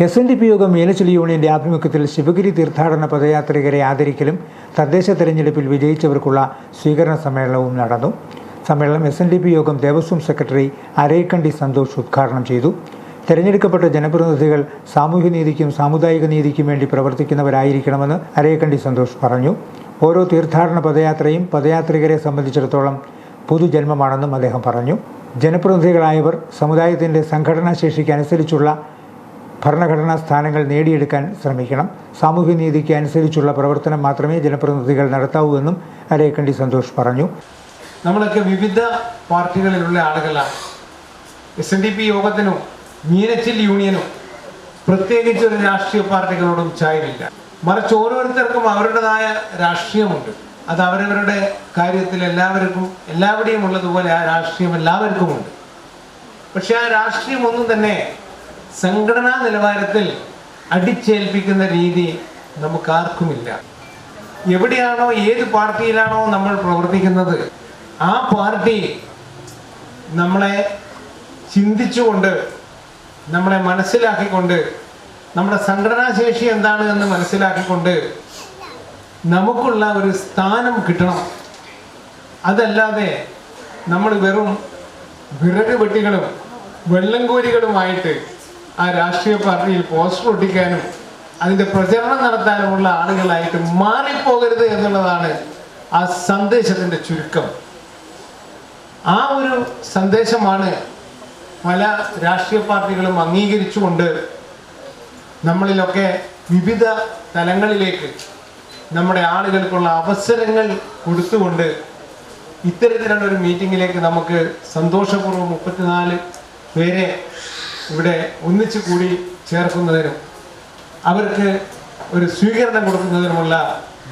SNDP യോഗം മീനച്ചിൽ യൂണിയന്റെ ആഭിമുഖ്യത്തിൽ ശിവഗിരി തീർത്ഥാടന പദയാത്രികരെ ആദരിക്കലും തദ്ദേശ തെരഞ്ഞെടുപ്പിൽ വിജയിച്ചവർക്കുള്ള സ്വീകരണ സമ്മേളനവും നടന്നു. സമ്മേളനം SNDP യോഗം ദേവസ്വം സെക്രട്ടറി അരേക്കണ്ടി സന്തോഷ് ഉദ്ഘാടനം ചെയ്തു. തെരഞ്ഞെടുക്കപ്പെട്ട ജനപ്രതിനിധികൾ സാമൂഹ്യനീതിക്കും സാമുദായിക നീതിക്കും വേണ്ടി പ്രവർത്തിക്കുന്നവരായിരിക്കണമെന്ന് അരേക്കണ്ടി സന്തോഷ് പറഞ്ഞു. ഓരോ തീർത്ഥാടന പദയാത്രയും പദയാത്രികരെ സംബന്ധിച്ചിടത്തോളം പുതുജന്മമാണെന്നും അദ്ദേഹം പറഞ്ഞു. ജനപ്രതിനിധികളായവർ സമുദായത്തിന്റെ സംഘടനാ ശേഷിക്ക് അനുസരിച്ചുള്ള ഭരണഘടനാ സ്ഥാനങ്ങൾ നേടിയെടുക്കാൻ ശ്രമിക്കണം. സാമൂഹ്യനീതിക്ക് അനുസരിച്ചുള്ള പ്രവർത്തനം മാത്രമേ ജനപ്രതിനിധികൾ നടത്താവൂ എന്നും അരേക്കണ്ടി സന്തോഷ് പറഞ്ഞു. നമ്മളൊക്കെ വിവിധ പാർട്ടികളിലുള്ള ആളുകളാണ്. SNDP യോഗത്തിനും മീനച്ചിൽ യൂണിയനും പ്രത്യേകിച്ച് ഒരു രാഷ്ട്രീയ പാർട്ടികളോടും ചായവില്ല. മറിച്ച് ഓരോരുത്തർക്കും അവരുടേതായ രാഷ്ട്രീയമുണ്ട്. അത് അവരവരുടെ കാര്യത്തിൽ എല്ലാവരുടെയും ഉള്ളതുപോലെ ആ രാഷ്ട്രീയം എല്ലാവർക്കുമുണ്ട്. പക്ഷെ ആ രാഷ്ട്രീയം ഒന്നും തന്നെ സംഘടനാ നിലവാരത്തിൽ അടിച്ചേൽപ്പിക്കുന്ന രീതി നമുക്കാർക്കുമില്ല. എവിടെയാണോ ഏത് പാർട്ടിയിലാണോ നമ്മൾ പ്രവർത്തിക്കുന്നത് ആ പാർട്ടി നമ്മളെ ചിന്തിച്ചുകൊണ്ട് നമ്മളെ മനസ്സിലാക്കിക്കൊണ്ട് നമ്മുടെ സംഘടനാ ശേഷി എന്താണ് എന്ന് മനസ്സിലാക്കിക്കൊണ്ട് നമുക്കുള്ള ഒരു സ്ഥാനം കിട്ടണം. അതല്ലാതെ നമ്മൾ വെറും വിറക് വെട്ടികളും വെള്ളംകോരികളുമായിട്ട് ആ രാഷ്ട്രീയ പാർട്ടിയിൽ പോസ്റ്റർ ഒട്ടിക്കാനും അതിൻ്റെ പ്രചരണം നടത്താനുമുള്ള ആളുകളായിട്ട് മാറിപ്പോകരുത് എന്നുള്ളതാണ് ആ സന്ദേശത്തിൻ്റെ ചുരുക്കം. ആ ഒരു സന്ദേശമാണ് പല രാഷ്ട്രീയ പാർട്ടികളും അംഗീകരിച്ചുകൊണ്ട് നമ്മളിലൊക്കെ വിവിധ തലങ്ങളിലേക്ക് നമ്മുടെ ആളുകൾക്കുള്ള അവസരങ്ങൾ കൊടുത്തുകൊണ്ട് ഇത്തരത്തിലുള്ള ഒരു മീറ്റിങ്ങിലേക്ക് നമുക്ക് സന്തോഷപൂർവ്വം 34 പേരെ ഇവിടെ ഒന്നിച്ചു കൂടി ചേർക്കുന്നതിനും അവർക്ക് ഒരു സ്വീകരണം കൊടുക്കുന്നതിനുമുള്ള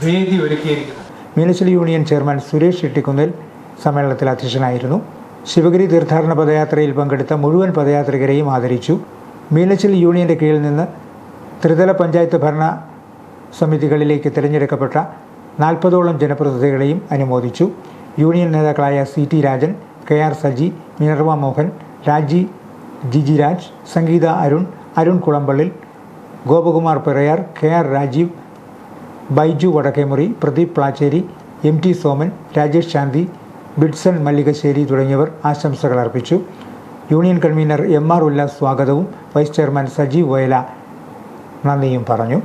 വേദി ഒരുക്കിയിരിക്കുന്നു. മീനച്ചിൽ യൂണിയൻ ചെയർമാൻ സുരേഷ് ഇട്ടിക്കുന്നിൽ സമ്മേളനത്തിൽ അധ്യക്ഷനായിരുന്നു. ശിവഗിരി തീർത്ഥാടന പദയാത്രയിൽ പങ്കെടുത്ത മുഴുവൻ പദയാത്രികരെയും ആദരിച്ചു. മീനച്ചിൽ യൂണിയന്റെ കീഴിൽ നിന്ന് ത്രിതല പഞ്ചായത്ത് ഭരണ സമിതികളിലേക്ക് തിരഞ്ഞെടുക്കപ്പെട്ട 40ഓളം ജനപ്രതിനിധികളെയും അനുമോദിച്ചു. യൂണിയൻ നേതാക്കളായ CT രാജൻ, KR സജി, മിനർവ മോഹൻ, രാജി ജിജിരാജ്, സംഗീത അരുൺ കുളമ്പള്ളിൽ, ഗോപകുമാർ പെരയാർ, KR രാജീവ്, ബൈജു വടക്കേമുറി, പ്രദീപ് പ്ലാച്ചേരി, MT സോമൻ, രാജേഷ് ശാന്തി, ബിഡ്സൺ മല്ലികശ്ശേരി തുടങ്ങിയവർ ആശംസകൾ അർപ്പിച്ചു. യൂണിയൻ കൺവീനർ MR ഉല്ലാസ് സ്വാഗതവും വൈസ് ചെയർമാൻ സജീവ് വയല നന്ദിയും പറഞ്ഞു.